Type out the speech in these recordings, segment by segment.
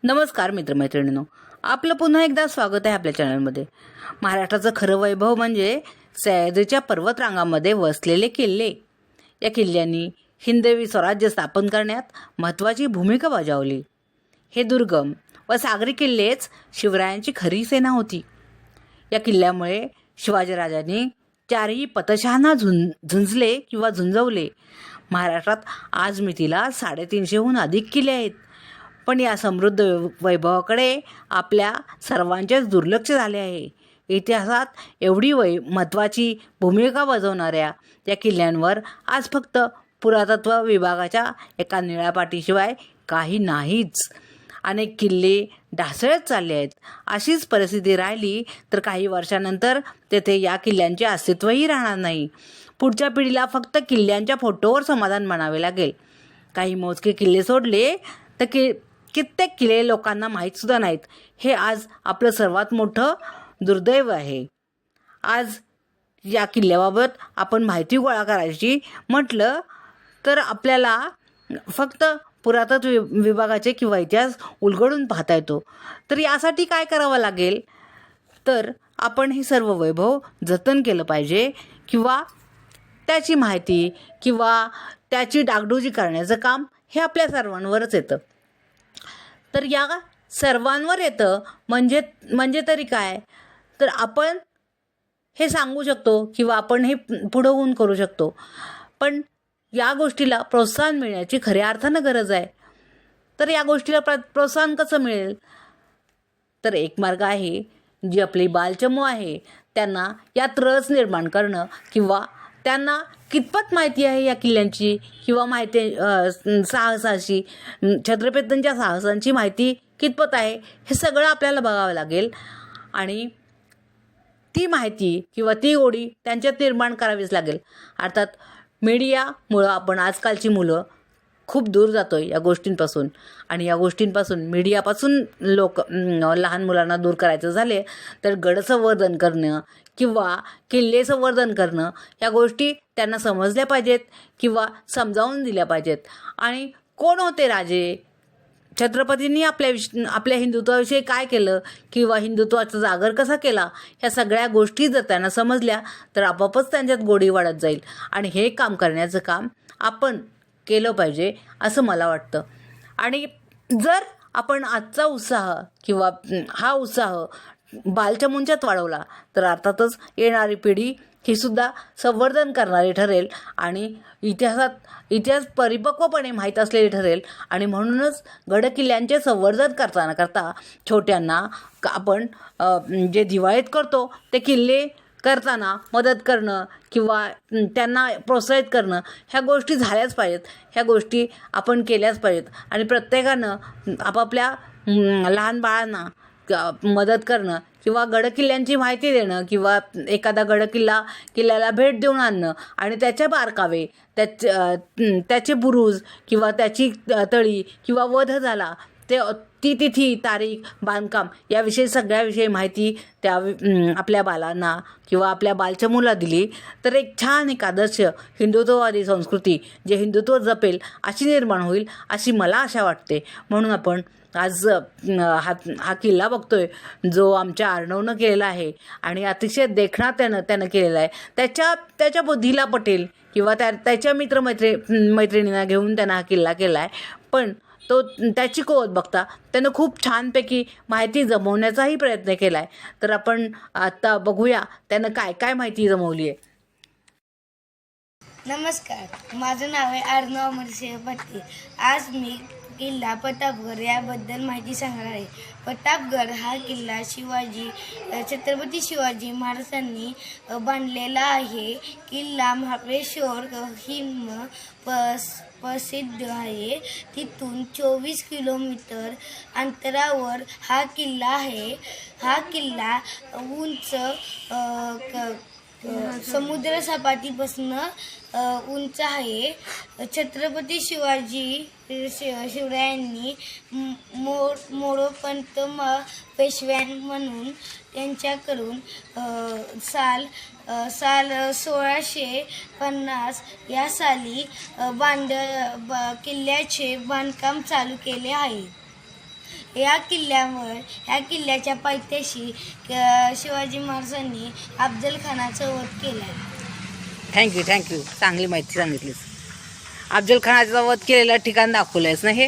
नमस्कार मित्रमैत्रिणींनो, आपलं पुन्हा एकदा स्वागत आहे आपल्या चॅनलमध्ये. महाराष्ट्राचं खरं वैभव म्हणजे सह्याद्रीच्या पर्वतरांगामध्ये वसलेले किल्ले. या किल्ल्यांनी हिंदवी स्वराज्य स्थापन करण्यात महत्त्वाची भूमिका बजावली. हे दुर्गम व सागरी किल्लेच शिवरायांची खरी सेना होती. या किल्ल्यामुळे शिवाजीराजांनी चारही पतशाहांना झुंजले किंवा झुंजवले. महाराष्ट्रात आज मितीला 350हून अधिक किल्ले आहेत. पण या समृद्ध वैभवाकडे आपल्या सर्वांचेच दुर्लक्ष झाले आहे. इतिहासात एवढी महत्त्वाची भूमिका बजावणाऱ्या या किल्ल्यांवर आज फक्त पुरातत्व विभागाच्या एका निळ्या पाटीशिवाय काही नाहीच. अनेक किल्ले ढासळत चालले आहेत. अशीच परिस्थिती राहिली तर काही वर्षानंतर तेथे या किल्ल्यांचे अस्तित्वही राहणार नाही. पुढच्या पिढीला फक्त किल्ल्यांच्या फोटोवर समाधान मानावे लागेल. काही मोजके किल्ले सोडले तर कित्येक किल्ले लोकांना माहीतसुद्धा नाहीत. हे आज आपलं सर्वात मोठं दुर्दैव आहे. आज या किल्ल्याबाबत आपण माहिती गोळा करायची म्हटलं तर आपल्याला फक्त पुरातत्व विभागाचे किंवा इतिहास उलगडून पाहता येतो. तर यासाठी काय करावं लागेल तर आपण हे सर्व वैभव जतन केलं पाहिजे किंवा त्याची माहिती किंवा त्याची डागडुजी करण्याचं काम हे आपल्या सर्वांवरच येतं. तर या सर्वांवर येतं म्हणजे तरी काय, तर आपण हे सांगू शकतो किंवा आपण हे पुढं होऊन करू शकतो. पण या गोष्टीला प्रोत्साहन मिळण्याची खऱ्या अर्थानं गरज आहे. तर या गोष्टीला प्रोत्साहन कसं मिळेल, तर एक मार्ग आहे, जी आपली बालचमू आहे त्यांना यात रस निर्माण करणं किंवा त्यांना कितपत माहिती आहे या किल्ल्यांची किंवा साहसाची, छत्रपतींच्या साहसांची माहिती कितपत आहे हे सगळं आपल्याला बघावं लागेल. आणि ती माहिती किंवा ती गोडी त्यांच्यात निर्माण करावीच लागेल. अर्थात मीडियामुळं आपण आजकालची मुलं खूप दूर जातो आहे या गोष्टींपासून. आणि या गोष्टींपासून मीडियापासून लहान मुलांना दूर करायचं झाले तर गड संवर्धन करणं किंवा किल्ले संवर्धन करणं ह्या गोष्टी त्यांना समजल्या पाहिजेत किंवा समजावून दिल्या पाहिजेत. आणि कोण होते राजे, छत्रपतींनी आपल्या हिंदुत्वाविषयी काय केलं किंवा हिंदुत्वाचा जागर कसा केला, ह्या सगळ्या गोष्टी जर त्यांना समजल्या तर आपोआपच त्यांच्यात गोडी वाढत जाईल. आणि हे काम करण्याचं काम आपण केलं पाहिजे असं मला वाटतं. आणि जर आपण आजचा उत्साह किंवा हा उत्साह बालचमूंच्यात वाढवला तर अर्थातच येणारी पिढी ही सुद्धा संवर्धन करणारी ठरेल आणि इतिहास परिपक्वपणे माहीत असलेली ठरेल. आणि म्हणूनच गडकिल्ल्यांचे संवर्धन करता छोट्यांना आपण जे दिवाळीत करतो ते किल्ले करताना मदत करणं किंवा त्यांना प्रोत्साहित करणं ह्या गोष्टी झाल्याच पाहिजेत. ह्या गोष्टी आपण केल्याच पाहिजेत. आणि प्रत्येकानं आपापल्या लहान बाळांना मदत करणं किंवा गडकिल्ल्यांची माहिती देणं किंवा एखादा किल्ल्याला भेट देऊन आणणं आणि त्याचे बारकावे, त्याचे बुरुज किंवा त्याची तळी किंवा वध झाला ती तिथी, तारीख, बांधकाम याविषयी सगळ्याविषयी माहिती आपल्या बालांना किंवा आपल्या बालचमूला दिली तर एक छान एक आदर्श हिंदुत्ववादी संस्कृती जे हिंदुत्व जपेल अशी निर्माण होईल अशी मला आशा वाटते. म्हणून आपण आज हा किल्ला बघतोय जो आमच्या अर्णवनं केलेला आहे आणि अतिशय देखणा त्यानं केलेला आहे. त्याच्या बुद्धीला पटेल किंवा त्याच्या मैत्रिणींना घेऊन त्यानं हा किल्ला केला आहे. पण त्याची कुवत बघता त्यानं खूप छानपैकी माहिती जमवण्याचाही प्रयत्न केला आहे. तर आपण आता बघूया त्यानं काय काय माहिती जमवली आहे. नमस्कार, माझं नाव आहे अर्णव अमरसिंह पाटील. आज मी किल्ला प्रतापगड याबद्दल माहिती सांगणार आहे. प्रतापगड हा किल्ला छत्रपती शिवाजी महाराजांनी बांधलेला आहे. किल्ला महाबळेश्वर हिम प्रसिद्ध आहे. तिथून 24 किलोमीटर अंतरावर हा किल्ला आहे. हा किल्ला उंच समुद्र सपाटीपासून उंच आहे. छत्रपती शिवरायांनी मोरोपंत पेशव्यां म्हणून त्यांच्याकडून साल 1650 या साली किल्ल्याचे बांधकाम चालू केले आहे. या किल्ल्याच्या पायथ्याशी शिवाजी महाराजांनी अफजल खानाचा वध केला. थँक्यू चांगली माहिती सांगितलीस. अफजल खानाचा वध केलेलं ठिकाण दाखवलंयस ना हे.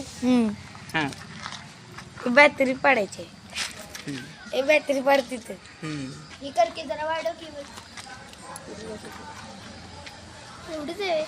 हां. बॅटरी पाडायची. हे बॅटरी पाडते तर हम्म. ही करके जरा वाढव की एवढीच आहे.